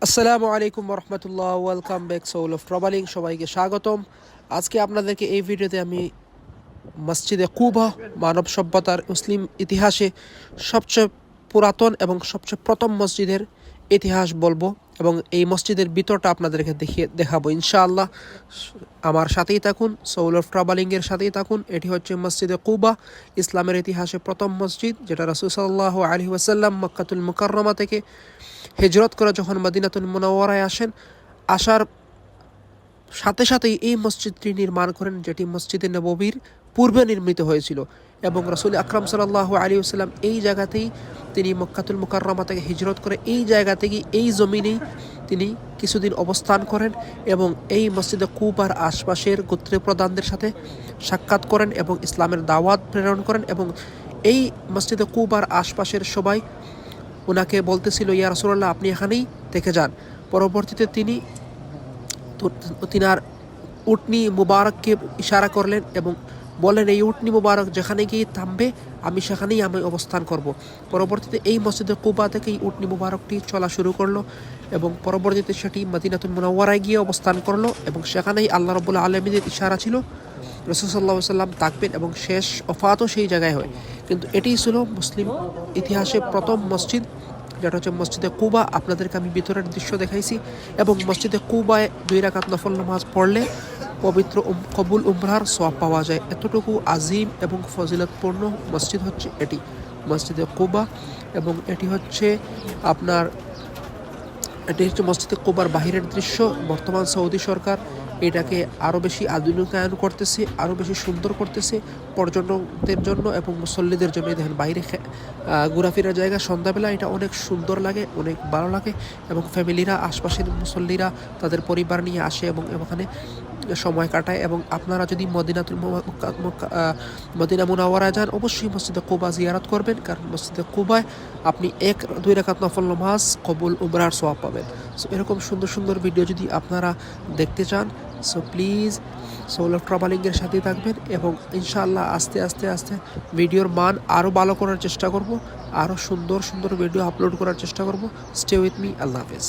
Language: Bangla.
আসসালামু আলাইকুম রহমতুল্লাহ, welcome back soul of travelling. সবাইকে স্বাগতম। আজকে আপনাদেরকে এই ভিডিওতে আমি মসজিদে কুবা, মানব সভ্যতার মুসলিম ইতিহাসে সবচেয়ে পুরাতন এবং সবচেয়ে প্রথম মসজিদের ইতিহাস বলবো এবং এই মসজিদের ভিতরটা আপনাদেরকে দেখাবো ইনশাআল্লাহ। আমার সাথেই থাকুন, সোল অফ ট্রাভেলিংয়ের সাথেই থাকুন। এটি হচ্ছে মসজিদে কুবা, ইসলামের ইতিহাসে প্রথম মসজিদ, যেটা রাসূল সাল্লাল্লাহু আলাইহি ওয়াসাল্লাম মক্কাতুল মুকাররমা থেকে হিজরত করে যখন মদিনাতুল মুনাওয়ারায় আসার সাথে সাথেই এই মসজিদটি নির্মাণ করেন, যেটি মসজিদে নববীর পূর্বে নির্মিত হয়েছিল। এবং রাসূল আকরাম সাল্লাল্লাহু আলাইহি ওয়াসাল্লাম এই জায়গাতেই তিনি মক্কাতুল মুকাররমা থেকে হিজরত করে এই জায়গা থেকেই এই জমিনেই তিনি কিছুদিন অবস্থান করেন এবং এই মসজিদে কুবার আশপাশের গোত্রীয় প্রধানদের সাথে সাক্ষাৎ করেন এবং ইসলামের দাওয়াত প্রেরণ করেন। এবং এই মসজিদে কুবার আশপাশের সবাই ওনাকে বলতেছিল, ইয়া রাসূলুল্লাহ, আপনি এখানেই থেকে যান। পরবর্তীতে তিনি তিনার উটনি মুবারককে ইশারা করলেন এবং বলেন, এই উটনি মুবারক যেখানে গিয়ে থামবে আমি সেখানেই অবস্থান করব। পরবর্তীতে এই মসজিদে কুবা থেকে এই উটনি মুবারকটি চলা শুরু করলো এবং পরবর্তীতে সেটি মদিনাতুল মুনাওয়ারায় গিয়ে অবস্থান করলো এবং সেখানেই আল্লাহ রাব্বুল আলামিনের ইশারা ছিল রাসূল সাল্লাল্লাহু আলাইহি ওয়াসাল্লাম থাকবেন এবং শেষ ওফাতও সেই জায়গায় হয়। কিন্তু এটিই ছিল মুসলিম ইতিহাসে প্রথম মসজিদ, যেটা হচ্ছে মসজিদে কুবা। আপনাদেরকে আমি ভিতরের দৃশ্য দেখাইছি এবং মসজিদে কুবায় 2 রাকাত নফল নামাজ পড়লে পবিত্র কবুল উমরার সওয়াব পাওয়া যায়। এতটুকু আজিম এবং ফজিলতপূর্ণ মসজিদ হচ্ছে এটি, মসজিদে কুবা। এবং এটি হচ্ছে মসজিদে কুবার বাহিরের দৃশ্য। বর্তমান সৌদি সরকার এটাকে আরও বেশি আধুনিকায়ন করতেছে, আরও বেশি সুন্দর করতেছে পর্যটকদের জন্য এবং মুসল্লিদের জন্য। দেখেন বাইরে ঘোরাফেরার জায়গা, সন্ধ্যাবেলা এটা অনেক সুন্দর লাগে, অনেক ভালো লাগে এবং ফ্যামিলিরা, আশপাশের মুসল্লিরা তাদের পরিবার নিয়ে আসে এবং এখানে সময় কাটায়। এবং আপনারা যদি মদিনা মুনাওয়ারায় যান, অবশ্যই মসজিদে কুবা জিয়ারত করবেন, কারণ মসজিদে কুবায় আপনি 1-2 রাকাত নফল নামাজ কবুল উমরার সওয়াব পাবেন। সো এরকম সুন্দর সুন্দর ভিডিও যদি আপনারা দেখতে চান, সো প্লিজ সোল অফ ট্রাভেলিংয়ের সাথেই থাকবেন এবং ইনশাআল্লাহ আস্তে আস্তে আস্তে ভিডিওর মান আরও ভালো করার চেষ্টা করব, আরও সুন্দর সুন্দর ভিডিও আপলোড করার চেষ্টা করব। Stay with me. আল্লাহ হাফেজ।